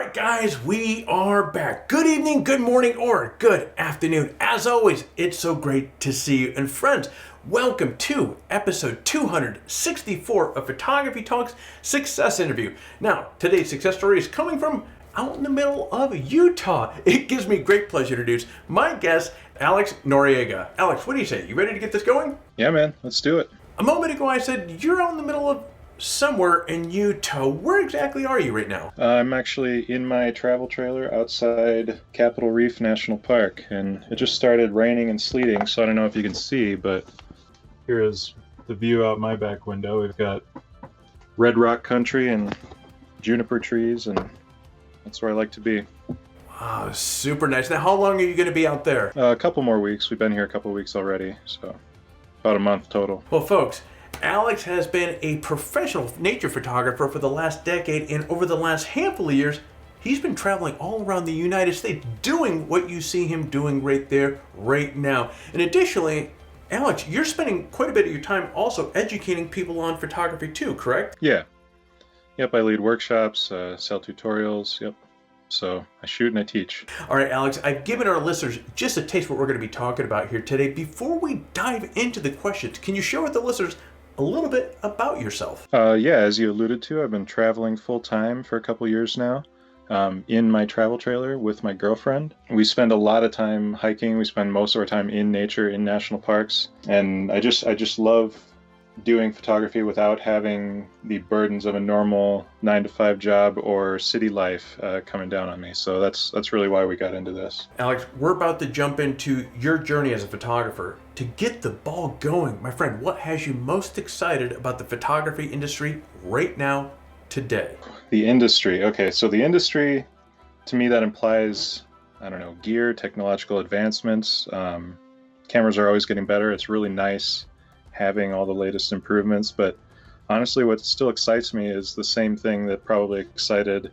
right, guys, we are back. Good evening, good morning, or good afternoon. As always, it's so great to see you. And friends, welcome to episode 264 of Photography Talks Success Interview. Now, today's success story is coming from out in the middle of Utah. It gives me great pleasure to introduce my guest, Alex Noriega. Alex, what do you say? You ready to get this going? Yeah, man, let's do it. A moment ago, I said you're out in the middle of somewhere in Utah. Where exactly are you right now? I'm actually in my travel trailer outside Capitol Reef National Park, and it just started raining and sleeting, so I don't know if you can see, but here is the view out my back window. We've got red rock country and juniper trees, and that's where I like to be. Oh, super nice. Now, how long are you going to be out there? A couple more weeks. We've been here a couple weeks already, so about a month total. Well, folks, Alex has been a professional nature photographer for the last decade, and over the last handful of years, he's been traveling all around the United States doing what you see him doing right there, right now. And additionally, Alex, you're spending quite a bit of your time also educating people on photography too, correct? Yeah. Yep, I lead workshops, sell tutorials, yep. So I shoot and I teach. All right, Alex, I've given our listeners just a taste of what we're going to be talking about here today. Before we dive into the questions, can you share with the listeners a little bit about yourself? Yeah, as you alluded to, I've been traveling full time for a couple years now in my travel trailer with my girlfriend. We spend a lot of time hiking. We spend most of our time in nature, in national parks. And I just love doing photography without having the burdens of a normal 9-to-5 job or city life coming down on me. So that's really why we got into this. Alex, we're about to jump into your journey as a photographer. To get the ball going, my friend, what has you most excited about the photography industry right now, today? The industry. Okay, so the industry, to me, that implies, I don't know, gear, technological advancements. Cameras are always getting better. It's really nice having all the latest improvements, but honestly what still excites me is the same thing that probably excited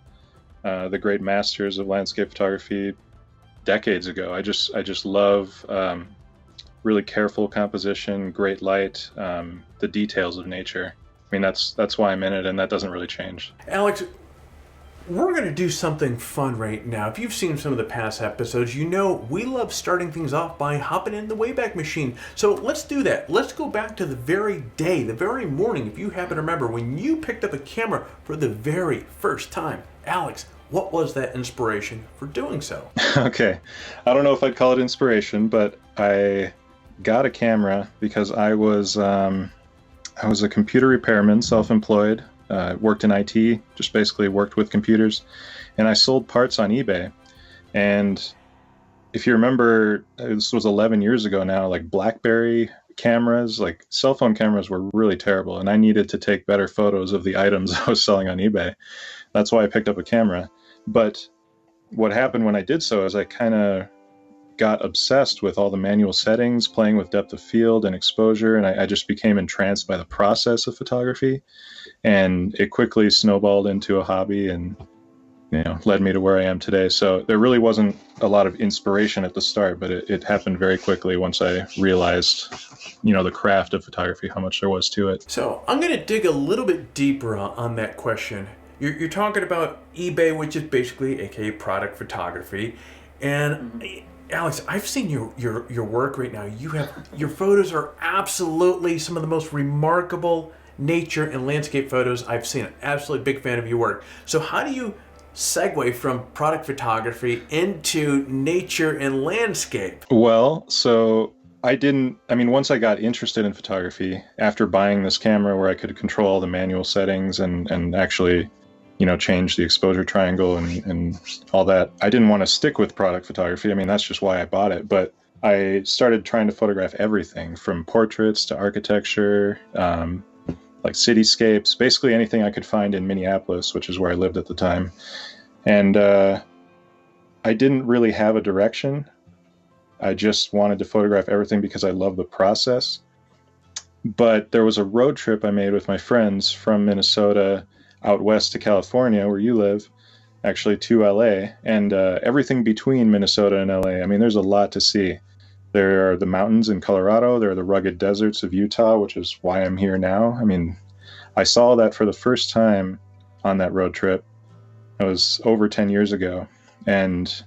the great masters of landscape photography decades ago. I just love really careful composition, great light, the details of nature. I mean, that's why I'm in it, and that doesn't really change. Alex, we're going to do something fun right now. If you've seen some of the past episodes, you know we love starting things off by hopping in the Wayback Machine. So let's do that. Let's go back to the very day, the very morning, if you happen to remember, when you picked up a camera for the very first time. Alex, what was that inspiration for doing so? Okay. I don't know if I'd call it inspiration, but I got a camera because I was a computer repairman, self-employed. Worked in IT, just basically worked with computers, and I sold parts on eBay. And if you remember, this was 11 years ago now, like BlackBerry cameras, like cell phone cameras were really terrible, and I needed to take better photos of the items I was selling on eBay. That's why I picked up a camera. But what happened when I did so is I kind of got obsessed with all the manual settings, playing with depth of field and exposure, and I just became entranced by the process of photography, and it quickly snowballed into a hobby and led me to where I am today. So there really wasn't a lot of inspiration at the start, but it happened very quickly once I realized the craft of photography, how much there was to it. So I'm going to dig a little bit deeper on that question. You're talking about eBay, which is basically aka product photography, and Alex, I've seen your work right now. Your photos are absolutely some of the most remarkable nature and landscape photos I've seen. Absolutely big fan of your work. So how do you segue from product photography into nature and landscape? Well, so once I got interested in photography, after buying this camera where I could control all the manual settings and actually change the exposure triangle and all that, I didn't want to stick with product photography. I mean, that's just why I bought it. But I started trying to photograph everything from portraits to architecture, like cityscapes, basically anything I could find in Minneapolis, which is where I lived at the time. And I didn't really have a direction. I just wanted to photograph everything because I love the process. But there was a road trip I made with my friends from Minnesota out west to California, where you live, actually to LA, and everything between Minnesota and LA. I mean, there's a lot to see. There are the mountains in Colorado. There are the rugged deserts of Utah, which is why I'm here now. I mean, I saw that for the first time on that road trip. That was over 10 years ago. And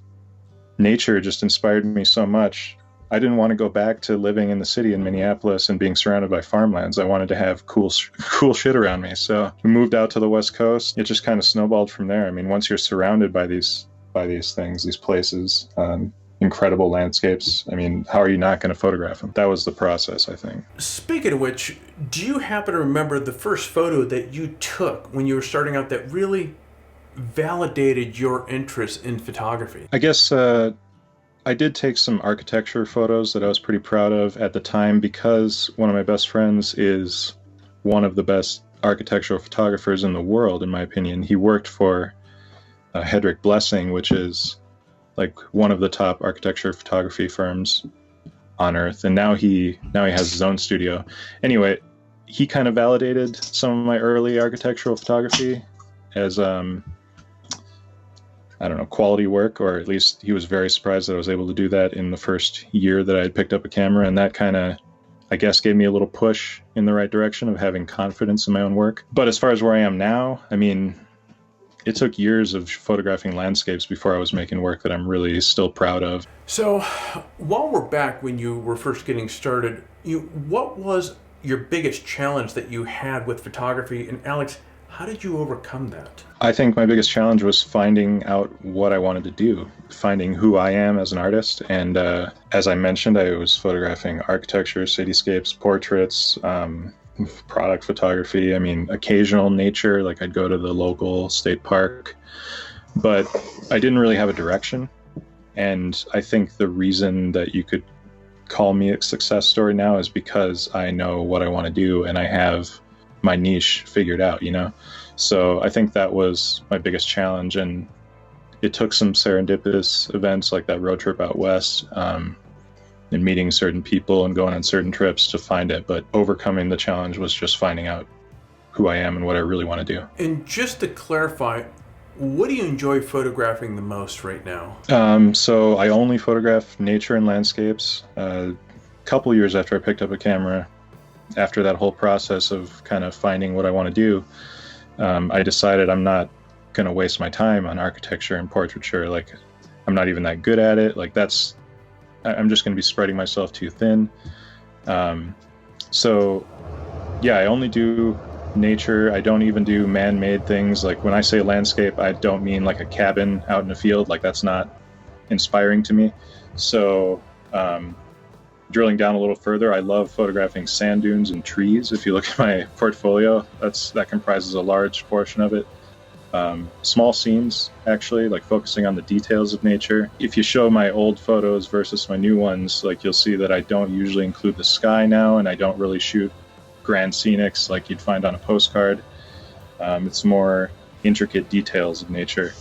nature just inspired me so much. I didn't want to go back to living in the city in Minneapolis and being surrounded by farmlands. I wanted to have cool shit around me. So we moved out to the West Coast. It just kind of snowballed from there. I mean, once you're surrounded by these things, these places, incredible landscapes, I mean, how are you not going to photograph them? That was the process, I think. Speaking of which, do you happen to remember the first photo that you took when you were starting out that really validated your interest in photography? I guess I did take some architecture photos that I was pretty proud of at the time because one of my best friends is one of the best architectural photographers in the world, in my opinion. He worked for Hedrick Blessing, which is like one of the top architecture photography firms on earth, and now he has his own studio. Anyway, he kind of validated some of my early architectural photography as I don't know, quality work, or at least he was very surprised that I was able to do that in the first year that I had picked up a camera. And that kind of, I guess, gave me a little push in the right direction of having confidence in my own work. But as far as where I am now, I mean, it took years of photographing landscapes before I was making work that I'm really still proud of. So while we're back when you were first getting started, what was your biggest challenge that you had with photography? And Alex, how did you overcome that? I think my biggest challenge was finding out what I wanted to do, finding who I am as an artist. And as I mentioned, I was photographing architecture, cityscapes, portraits, product photography. I mean, occasional nature, like I'd go to the local state park, but I didn't really have a direction. And I think the reason that you could call me a success story now is because I know what I want to do and I have my niche figured out, you know? So I think that was my biggest challenge, and it took some serendipitous events like that road trip out west, and meeting certain people and going on certain trips to find it. But overcoming the challenge was just finding out who I am and what I really want to do. And just to clarify, what do you enjoy photographing the most right now? So I only photograph nature and landscapes. A couple years after I picked up a camera, after that whole process of kind of finding what I want to do, I decided I'm not going to waste my time on architecture and portraiture. Like, I'm not even that good at it. Like, I'm just going to be spreading myself too thin. So yeah, I only do nature. I don't even do man-made things. Like, when I say landscape, I don't mean like a cabin out in a field. Like, that's not inspiring to me. So drilling down a little further, I love photographing sand dunes and trees. If you look at my portfolio, that comprises a large portion of it. Small scenes, actually, like focusing on the details of nature. If you show my old photos versus my new ones, like, you'll see that I don't usually include the sky now, and I don't really shoot grand scenics like you'd find on a postcard. It's more intricate details of nature.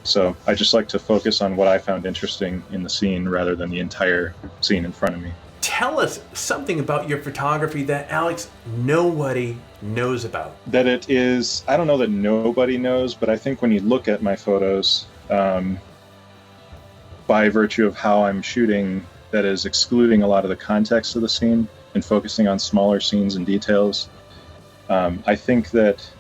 So I just like to focus on what I found interesting in the scene rather than the entire scene in front of me. Tell us something about your photography that, Alex, nobody knows about. That it is, I don't know that nobody knows, but I think when you look at my photos, by virtue of how I'm shooting, that is excluding a lot of the context of the scene and focusing on smaller scenes and details. I think that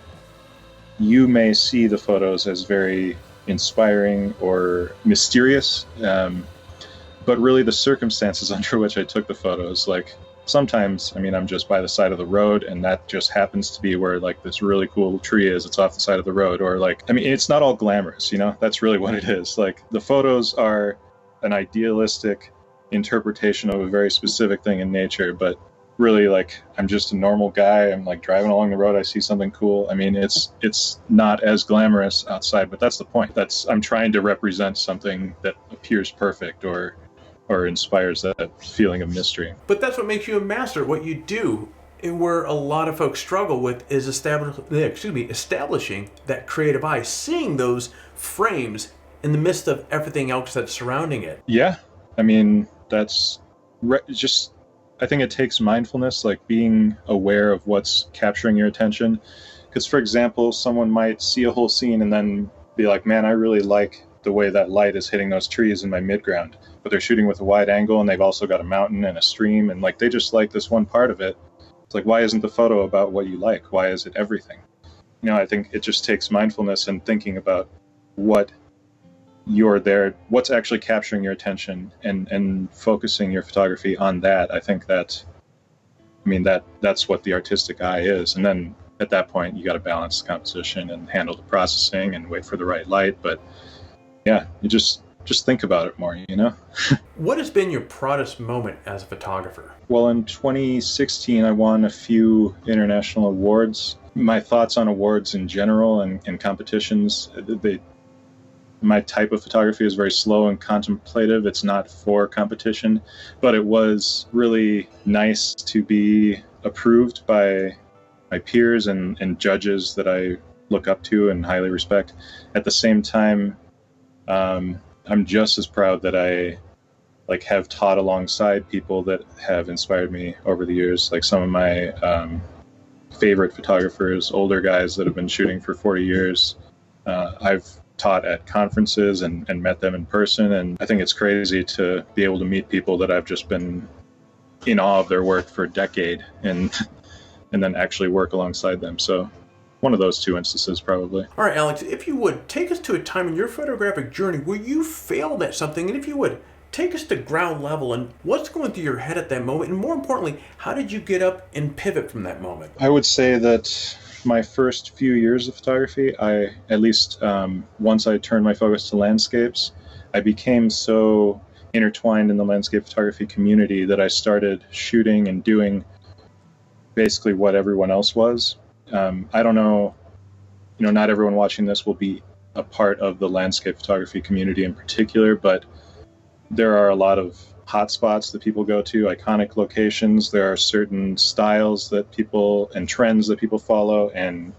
you may see the photos as very inspiring or mysterious, but really the circumstances under which I took the photos, like, sometimes, I mean, I'm just by the side of the road and that just happens to be where like this really cool tree is. It's off the side of the road. Or like, I mean, it's not all glamorous, you know, that's really what it is. Like, the photos are an idealistic interpretation of a very specific thing in nature, but really, like, I'm just a normal guy. I'm like driving along the road, I see something cool. I mean, it's not as glamorous outside, but that's the point. I'm trying to represent something that appears perfect or inspires that feeling of mystery. But that's what makes you a master at what you do. And where a lot of folks struggle with is establishing that creative eye, seeing those frames in the midst of everything else that's surrounding it. Yeah, I mean, that's just, I think it takes mindfulness, like being aware of what's capturing your attention. Because, for example, someone might see a whole scene and then be like, man, I really like the way that light is hitting those trees in my midground. But they're shooting with a wide angle and they've also got a mountain and a stream, and like, they just like this one part of it. It's like, why isn't the photo about what you like? Why is it everything? You know, I think it just takes mindfulness and thinking about what you're there, what's actually capturing your attention, and focusing your photography on that. I think that's what the artistic eye is. And then at that point, you got to balance the composition and handle the processing and wait for the right light. But yeah, you just think about it more, you know? What has been your proudest moment as a photographer? Well, in 2016, I won a few international awards. My thoughts on awards in general and competitions, my type of photography is very slow and contemplative. It's not for competition, but it was really nice to be approved by my peers and judges that I look up to and highly respect. At the same time, I'm just as proud that I have taught alongside people that have inspired me over the years. Like some of my favorite photographers, older guys that have been shooting for 40 years. I've taught at conferences and met them in person, and I think it's crazy to be able to meet people that I've just been in awe of their work for a decade and then actually work alongside them. So one of those two instances, probably. All right, Alex, if you would, take us to a time in your photographic journey where you failed at something, and if you would, take us to ground level and what's going through your head at that moment, and more importantly, how did you get up and pivot from that moment? I would say that my first few years of photography, once I turned my focus to landscapes, I became so intertwined in the landscape photography community that I started shooting and doing basically what everyone else was. I don't know, not everyone watching this will be a part of the landscape photography community in particular, but there are a lot of hotspots that people go to, iconic locations. There are certain styles that people and trends that people follow, and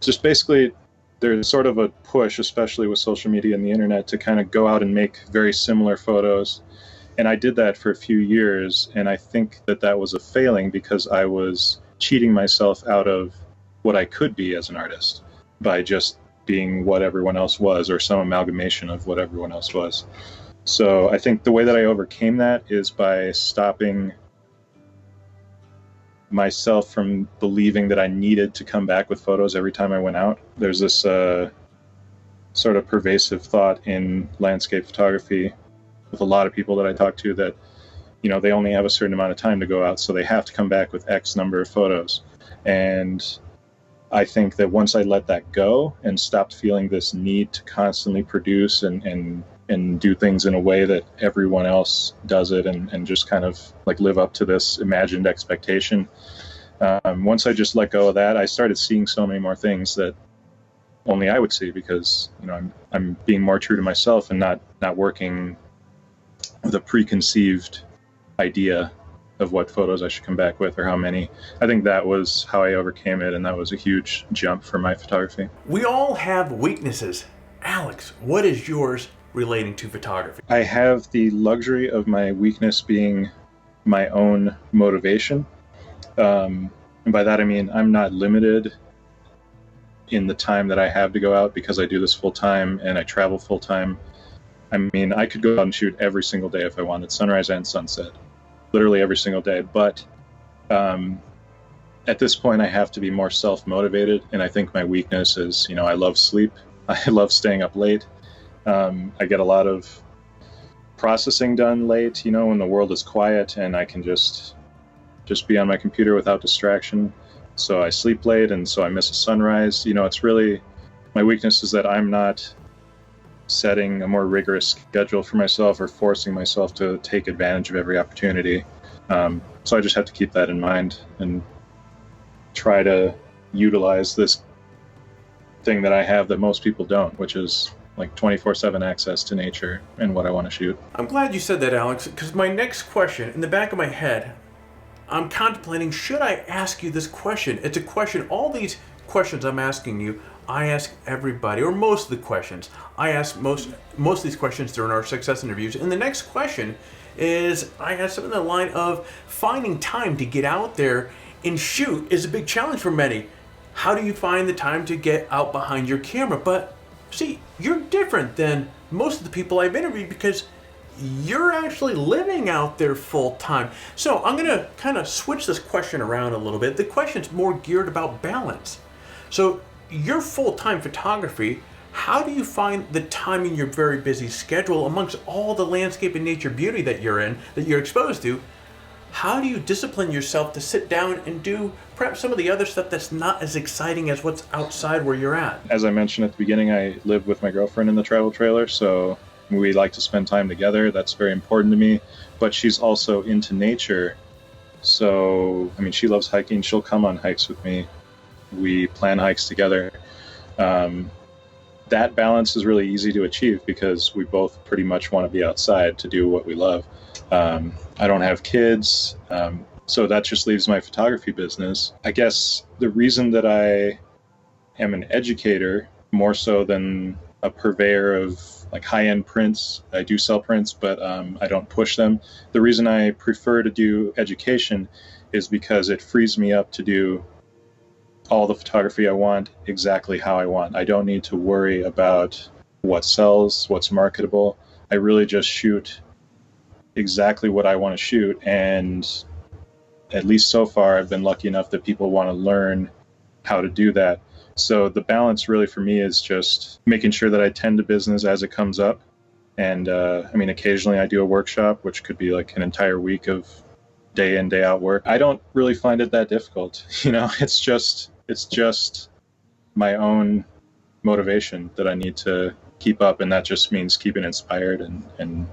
just basically there's sort of a push, especially with social media and the internet, to kind of go out and make very similar photos. And I did that for a few years, and I think that was a failing because I was cheating myself out of what I could be as an artist by just being what everyone else was, or some amalgamation of what everyone else was. So I think the way that I overcame that is by stopping myself from believing that I needed to come back with photos every time I went out. There's this sort of pervasive thought in landscape photography with a lot of people that I talk to that, they only have a certain amount of time to go out, so they have to come back with X number of photos. And I think that once I let that go and stopped feeling this need to constantly produce and do things in a way that everyone else does it, and just kind of live up to this imagined expectation, once I just let go of that, I started seeing so many more things that only I would see, because I'm being more true to myself and not working with a preconceived idea of what photos I should come back with or how many. I think that was how I overcame it, and that was a huge jump for my photography. We all have weaknesses. Alex, what is yours relating to photography? I have the luxury of my weakness being my own motivation. And by that I mean I'm not limited in the time that I have to go out, because I do this full time and I travel full time. I mean, I could go out and shoot every single day if I wanted, sunrise and sunset, literally every single day. But at this point, I have to be more self-motivated, and I think my weakness is, I love sleep. I love staying up late. I get a lot of processing done late, when the world is quiet and I can just be on my computer without distraction. So I sleep late, and so I miss a sunrise. It's really, my weakness is that I'm not setting a more rigorous schedule for myself or forcing myself to take advantage of every opportunity. So I just have to keep that in mind and try to utilize this thing that I have that most people don't, which is 24/7 access to nature and what I want to shoot. I'm glad you said that, Alex, because my next question, in the back of my head, I'm contemplating, should I ask you this question? It's a question, all these questions I'm asking you, I ask everybody, or most of the questions. I ask most of these questions during our success interviews. And the next question is, I ask something in the line of finding time to get out there and shoot is a big challenge for many. How do you find the time to get out behind your camera? But see, you're different than most of the people I've interviewed, because you're actually living out there full time. So I'm going to kind of switch this question around a little bit. The question's more geared about balance. So your full-time photography, how do you find the time in your very busy schedule amongst all the landscape and nature beauty that you're in, that you're exposed to? How do you discipline yourself to sit down and do perhaps some of the other stuff that's not as exciting as what's outside where you're at? As I mentioned at the beginning, I live with my girlfriend in the travel trailer, so we like to spend time together. That's very important to me. But she's also into nature. So, I mean, she loves hiking. She'll come on hikes with me. We plan hikes together. That balance is really easy to achieve because we both pretty much want to be outside to do what we love. I don't have kids, so that just leaves my photography business. I guess the reason that I am an educator more so than a purveyor of like high-end prints, I do sell prints, but I don't push them. The reason I prefer to do education is because it frees me up to do all the photography I want exactly how I want. I don't need to worry about what sells, what's marketable. I really just shoot exactly what I want to shoot, and at least so far I've been lucky enough that people want to learn how to do that. So the balance really for me is just making sure that I tend to business as it comes up. And I mean, occasionally I do a workshop, which could be like an entire week of day in, day out work. I don't really find it that difficult. You know, it's just my own motivation that I need to keep up. And that just means keeping inspired and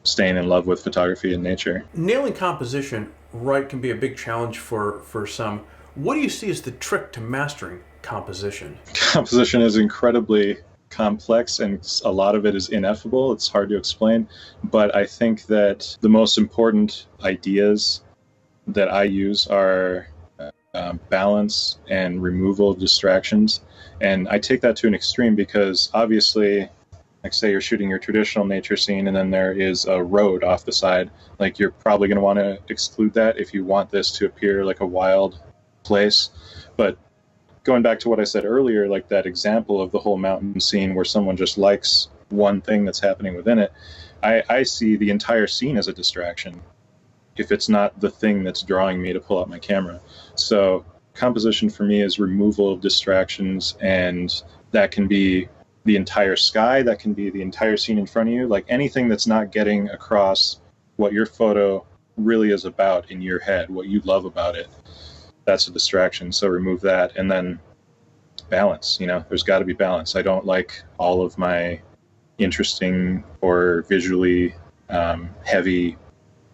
staying in love with photography and nature. Nailing composition right can be a big challenge for some. What do you see as the trick to mastering composition? Composition is incredibly complex and a lot of it is ineffable. It's hard to explain, but I think that the most important ideas that I use are balance and removal of distractions. And I take that to an extreme because obviously, like say you're shooting your traditional nature scene and then there is a road off the side, like you're probably going to want to exclude that if you want this to appear like a wild place. But going back to what I said earlier, like that example of the whole mountain scene where someone just likes one thing that's happening within it, I see the entire scene as a distraction if it's not the thing that's drawing me to pull out my camera. So composition for me is removal of distractions, and that can be the entire sky, that can be the entire scene in front of you, like anything that's not getting across what your photo really is about in your head, what you love about it. That's a distraction, so remove that. And then balance, you know, there's got to be balance. I don't like all of my interesting or visually heavy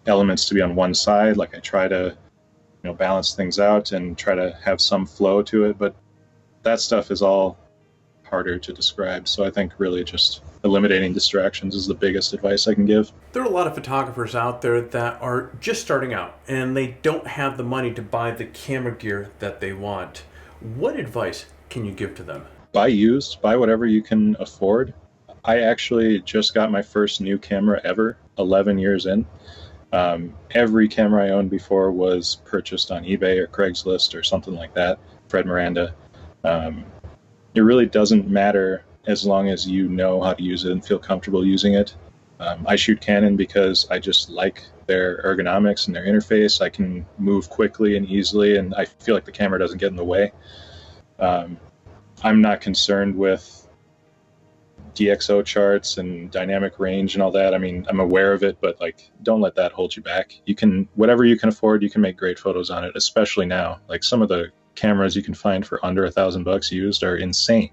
elements to be on one side. Like I try to, you know, balance things out and try to have some flow to it, but that stuff is all harder to describe. So I think really just eliminating distractions is the biggest advice I can give. There are a lot of photographers out there that are just starting out and they don't have the money to buy the camera gear that they want. What advice can you give to them? Buy used, buy whatever you can afford. I actually just got my first new camera ever, 11 years in. Every camera I owned before was purchased on eBay or Craigslist or something like that. Fred Miranda. It really doesn't matter as long as you know how to use it and feel comfortable using it. I shoot Canon because I just like their ergonomics and their interface. I can move quickly and easily, and I feel like the camera doesn't get in the way. I'm not concerned with DxO charts and dynamic range and all that. I mean, I'm aware of it, but like, don't let that hold you back. You can, whatever you can afford, you can make great photos on it, especially now. Like some of the cameras you can find for under $1,000 used are insane.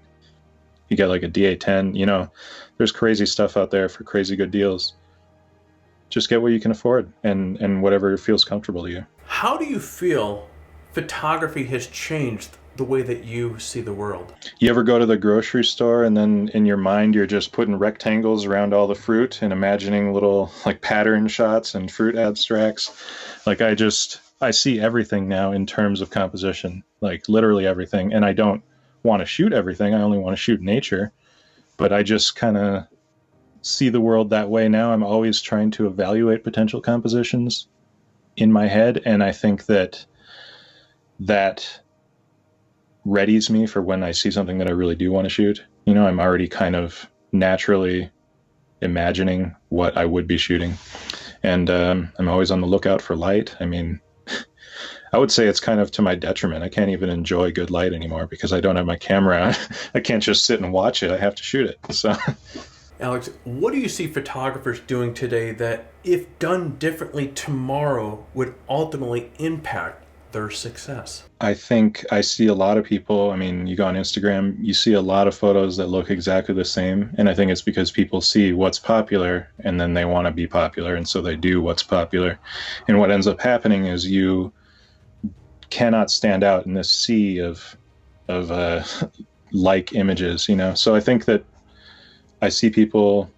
You get like a D810, you know, there's crazy stuff out there for crazy good deals. Just get what you can afford and whatever feels comfortable to you. How do you feel photography has changed the way that you see the world? You ever go to the grocery store and then in your mind you're just putting rectangles around all the fruit and imagining little like pattern shots and fruit abstracts? Like I see everything now in terms of composition, like literally everything. And I don't want to shoot everything. I only want to shoot nature, but I just kind of see the world that way now. I'm always trying to evaluate potential compositions in my head. And I think that readies me for when I see something that I really do want to shoot. You know, I'm already kind of naturally imagining what I would be shooting. And I'm always on the lookout for light. I mean, I would say it's kind of to my detriment. I can't even enjoy good light anymore because I don't have my camera. I can't just sit and watch it. I have to shoot it. So, Alex, what do you see photographers doing today that, if done differently tomorrow, would ultimately impact their success? I think I see a lot of people. I mean, you go on Instagram, you see a lot of photos that look exactly the same. And I think it's because people see what's popular and then they want to be popular. And so they do what's popular. And what ends up happening is you cannot stand out in this sea of like images, you know. So I think that I see people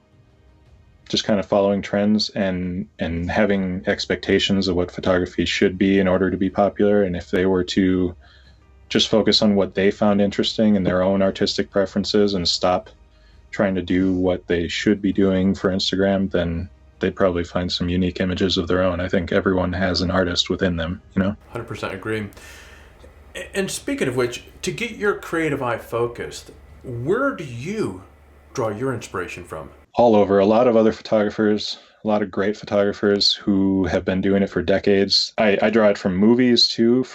just kind of following trends and having expectations of what photography should be in order to be popular. And if they were to just focus on what they found interesting and their own artistic preferences and stop trying to do what they should be doing for Instagram, then they'd probably find some unique images of their own. I think everyone has an artist within them, you know? 100% agree. And speaking of which, to get your creative eye focused, where do you draw your inspiration from? All over. A lot of other photographers, a lot of great photographers who have been doing it for decades. I draw it from movies too,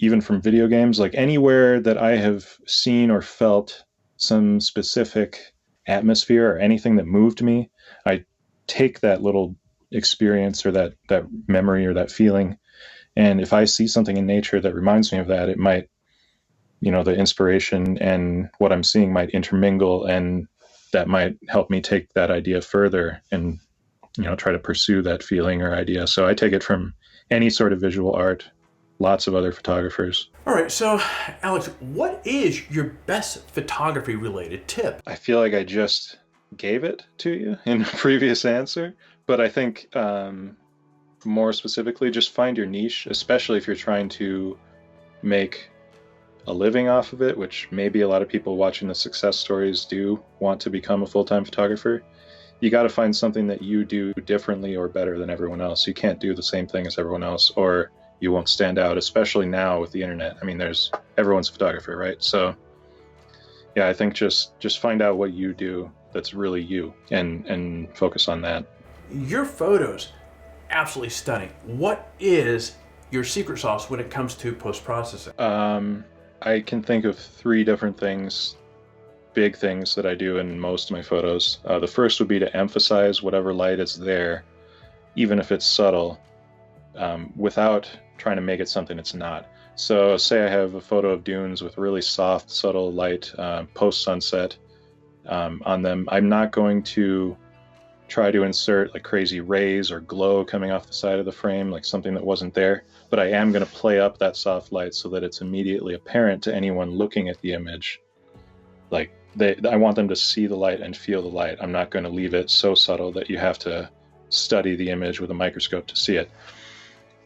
even from video games, like anywhere that I have seen or felt some specific atmosphere or anything that moved me. I take that little experience or that memory or that feeling, and if I see something in nature that reminds me of that, it might, you know, the inspiration and what I'm seeing might intermingle, and that might help me take that idea further and, you know, try to pursue that feeling or idea. So I take it from any sort of visual art, lots of other photographers. All right, so Alex, what is your best photography related tip? I feel like I just gave it to you in a previous answer, but I think more specifically, just find your niche, especially if you're trying to make a living off of it, which maybe a lot of people watching the success stories do want to become a full-time photographer. You got to find something that you do differently or better than everyone else. You can't do the same thing as everyone else, or you won't stand out, especially now with the internet. I mean, everyone's a photographer, right? So yeah, I think just find out what you do that's really you and focus on that. Your photos, absolutely stunning. What is your secret sauce when it comes to post-processing? I can think of 3 different things, big things that I do in most of my photos. The first would be to emphasize whatever light is there, even if it's subtle, without trying to make it something it's not. So say I have a photo of dunes with really soft, subtle light post-sunset on them. I'm not going to try to insert like crazy rays or glow coming off the side of the frame, like something that wasn't there, but I am going to play up that soft light so that it's immediately apparent to anyone looking at the image. Like I want them to see the light and feel the light. I'm not going to leave it so subtle that you have to study the image with a microscope to see it.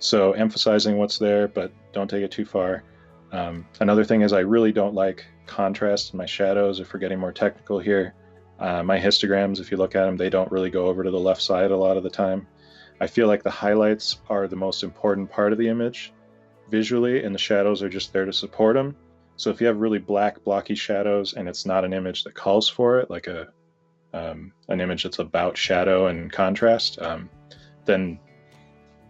So emphasizing what's there, but don't take it too far. Another thing is I really don't like contrast in my shadows, if we're getting more technical here. My histograms, if you look at them, they don't really go over to the left side a lot of the time. I feel like the highlights are the most important part of the image visually, and the shadows are just there to support them. So if you have really black, blocky shadows and it's not an image that calls for it, like an image that's about shadow and contrast, then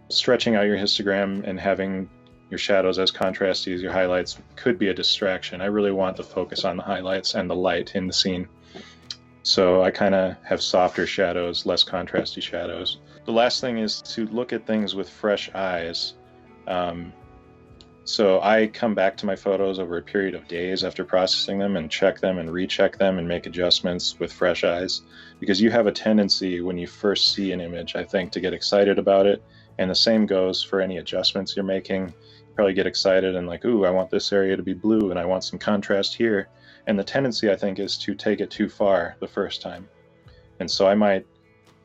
stretching out your histogram and having your shadows as contrasty as your highlights could be a distraction. I really want the focus on the highlights and the light in the scene. So I kind of have softer shadows, less contrasty shadows. The last thing is to look at things with fresh eyes. So I come back to my photos over a period of days after processing them and check them and recheck them and make adjustments with fresh eyes, because you have a tendency when you first see an image, I think, to get excited about it. And the same goes for any adjustments you're making. You probably get excited and like, ooh, I want this area to be blue and I want some contrast here. And the tendency, I think, is to take it too far the first time. And so I might,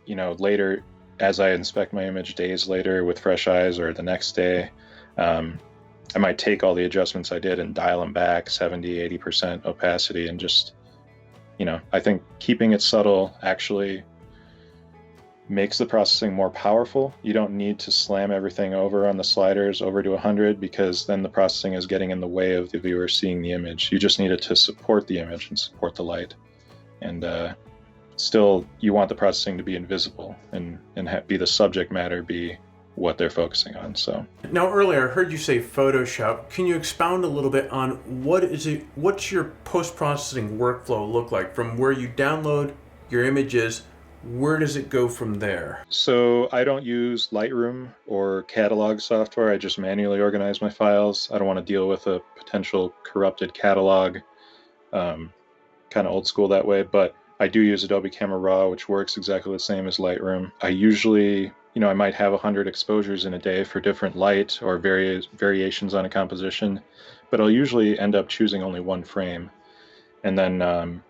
later, as I inspect my image days later with fresh eyes or the next day, I might take all the adjustments I did and dial them back 70, 80% opacity, and just, I think keeping it subtle actually makes the processing more powerful. You don't need to slam everything over on the sliders over to 100, because then the processing is getting in the way of the viewer seeing the image. You just need it to support the image and support the light. And still, you want the processing to be invisible and be the subject matter, be what they're focusing on. So now earlier I heard you say Photoshop. Can you expound a little bit on what's your post-processing workflow look like from where you download your images? Where does it go from there? So I don't use Lightroom or catalog software. I just manually organize my files. I don't want to deal with a potential corrupted catalog, kind of old school that way. But I do use Adobe Camera Raw, which works exactly the same as Lightroom. I usually, I might have 100 exposures in a day for different light or variations on a composition, but I'll usually end up choosing only one frame. And then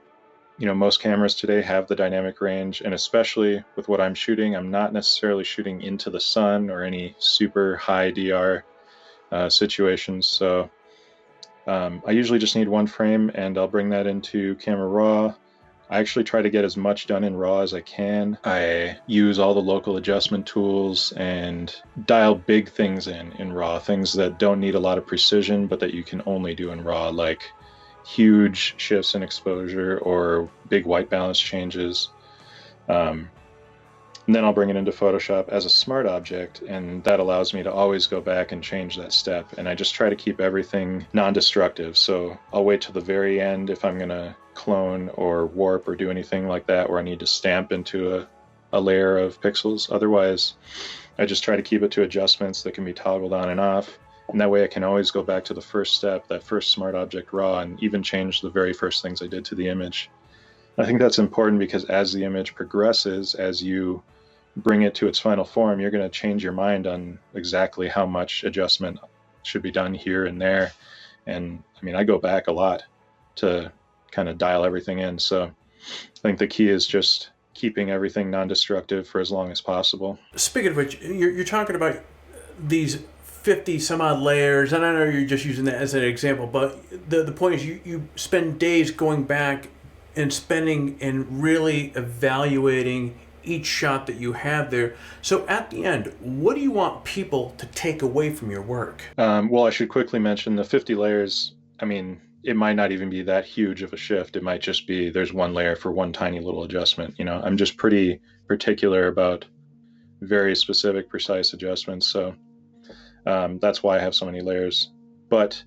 most cameras today have the dynamic range, and especially with what I'm shooting, I'm not necessarily shooting into the sun or any super high DR situations. So I usually just need one frame, and I'll bring that into Camera Raw. I actually try to get as much done in RAW as I can. I use all the local adjustment tools and dial big things in RAW, things that don't need a lot of precision, but that you can only do in RAW, like huge shifts in exposure or big white balance changes. And then I'll bring it into Photoshop as a smart object, and that allows me to always go back and change that step. And I just try to keep everything non-destructive. So I'll wait till the very end if I'm going to clone or warp or do anything like that where I need to stamp into a layer of pixels. Otherwise, I just try to keep it to adjustments that can be toggled on and off. And that way I can always go back to the first step, that first smart object raw, and even change the very first things I did to the image. I think that's important because as the image progresses, as you bring it to its final form, you're going to change your mind on exactly how much adjustment should be done here and there. And I mean, I go back a lot to kind of dial everything in. So I think the key is just keeping everything non-destructive for as long as possible. Speaking of which, you're talking about these 50 some odd layers, and I know you're just using that as an example, but the point is you spend days going back and spending and really evaluating each shot that you have there. So at the end, what do you want people to take away from your work? Well, I should quickly mention the 50 layers. I mean, it might not even be that huge of a shift. It might just be there's one layer for one tiny little adjustment. I'm just pretty particular about very specific, precise adjustments. So that's why I have so many layers. But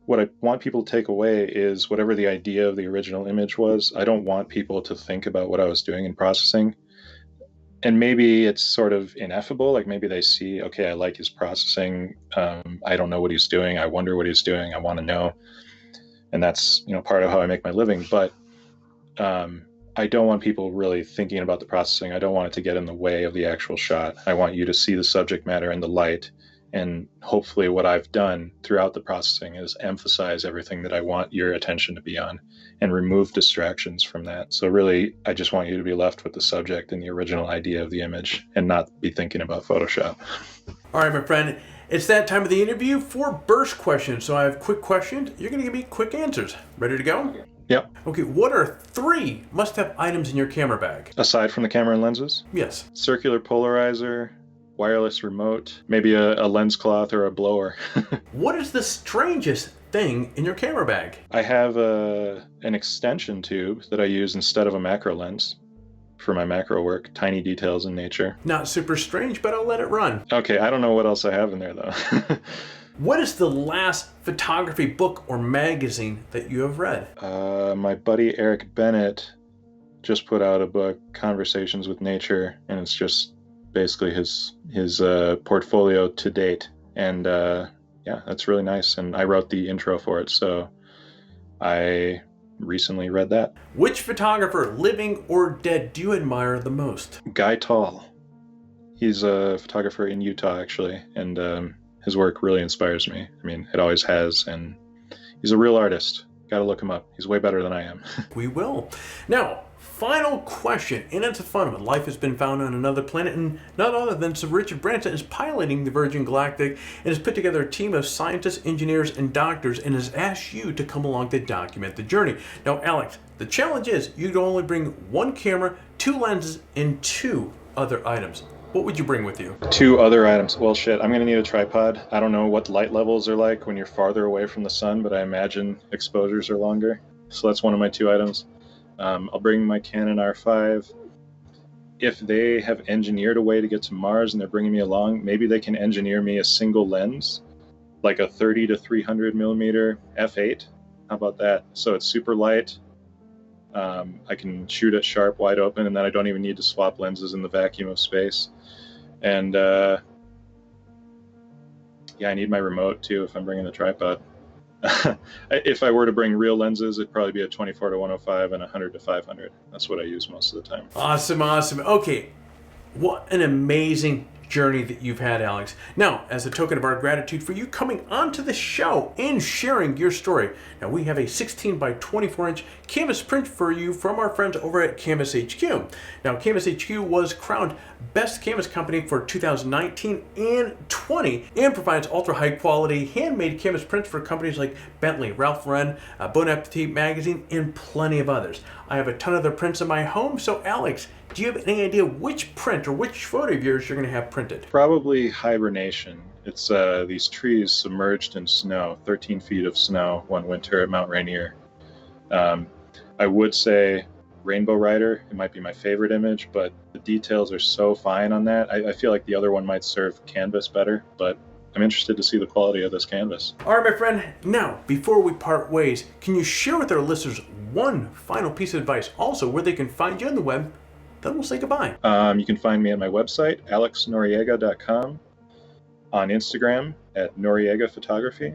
what I want people to take away is whatever the idea of the original image was. I don't want people to think about what I was doing in processing. And maybe it's sort of ineffable. Like maybe they see, okay, I like his processing. I don't know what he's doing. I wonder what he's doing. I want to know. And that's, part of how I make my living. But I don't want people really thinking about the processing. I don't want it to get in the way of the actual shot. I want you to see the subject matter and the light. And hopefully what I've done throughout the processing is emphasize everything that I want your attention to be on and remove distractions from that. So really, I just want you to be left with the subject and the original idea of the image and not be thinking about Photoshop. All right, my friend, it's that time of the interview for burst questions. So I have quick questions. You're going to give me quick answers. Ready to go? Yep. Okay, what are 3 must-have items in your camera bag? Aside from the camera and lenses? Yes. Circular polarizer, wireless remote, maybe a lens cloth or a blower. What is the strangest thing in your camera bag? I have an extension tube that I use instead of a macro lens for my macro work, tiny details in nature. Not super strange, but I'll let it run. Okay, I don't know what else I have in there though. What is the last photography book or magazine that you have read? My buddy Eric Bennett just put out a book, Conversations with Nature, and it's just basically his portfolio to date. And yeah, that's really nice. And I wrote the intro for it, so I recently read that. Which photographer, living or dead, do you admire the most? Guy Tall. He's a photographer in Utah, actually, and his work really inspires me. I mean, it always has, and he's a real artist. Gotta look him up. He's way better than I am. We will. Now, final question, and it's a fun one. Life has been found on another planet, and not other than Sir Richard Branson is piloting the Virgin Galactic and has put together a team of scientists, engineers, and doctors and has asked you to come along to document the journey. Now, Alex, the challenge is you can only bring 1 camera, 2 lenses, and 2 other items. What would you bring with you? 2 other items. Well, shit, I'm going to need a tripod. I don't know what light levels are like when you're farther away from the sun, but I imagine exposures are longer. So that's one of my 2 items. I'll bring my Canon R5. if they have engineered a way to get to Mars and they're bringing me along, maybe they can engineer me a single lens, like a 30 to 300 millimeter f8. How about that? So it's super light. I can shoot it sharp, wide open, and then I don't even need to swap lenses in the vacuum of space. And I need my remote too if I'm bringing the tripod. If I were to bring real lenses, it'd probably be a 24 to 105 and 100 to 500. That's what I use most of the time. Awesome. Okay, what an amazing journey that you've had, Alex. Now, as a token of our gratitude for you coming onto the show and sharing your story, now we have a 16 by 24 inch canvas print for you from our friends over at Canvas HQ. Now, Canvas HQ was crowned Best Canvas Company for 2019 and 20 and provides ultra high quality handmade canvas prints for companies like Bentley, Ralph Lauren, Bon Appetit Magazine, and plenty of others. I have a ton of their prints in my home, so Alex, do you have any idea which print or which photo of yours you're going to have printed? Probably hibernation. It's these trees submerged in snow, 13 feet of snow one winter at Mount Rainier. I would say Rainbow Rider. It might be my favorite image, but the details are so fine on that. I feel like the other one might serve canvas better, but I'm interested to see the quality of this canvas. All right, my friend. Now, before we part ways, can you share with our listeners one final piece of advice, also where they can find you on the web? Then we'll say goodbye. You can find me at my website, alexnoriega.com, on Instagram at Noriega Photography.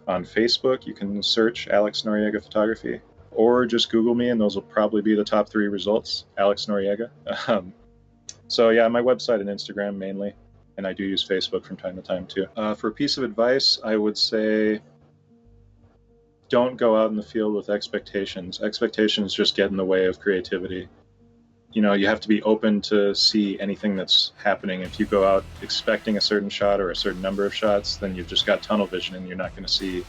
On Facebook, you can search Alex Noriega Photography, or just Google me, and those will probably be the top 3 results, Alex Noriega. So yeah, my website and Instagram mainly, and I do use Facebook from time to time too. For a piece of advice, I would say don't go out in the field with expectations. Expectations just get in the way of creativity. You know, you have to be open to see anything that's happening. If you go out expecting a certain shot or a certain number of shots, then you've just got tunnel vision and you're not going to see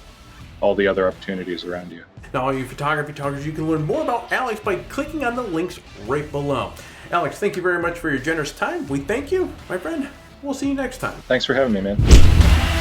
all the other opportunities around you. Now, all you photography talkers, you can learn more about Alex by clicking on the links right below. Alex, thank you very much for your generous time. We thank you, my friend. We'll see you next time. Thanks for having me, man.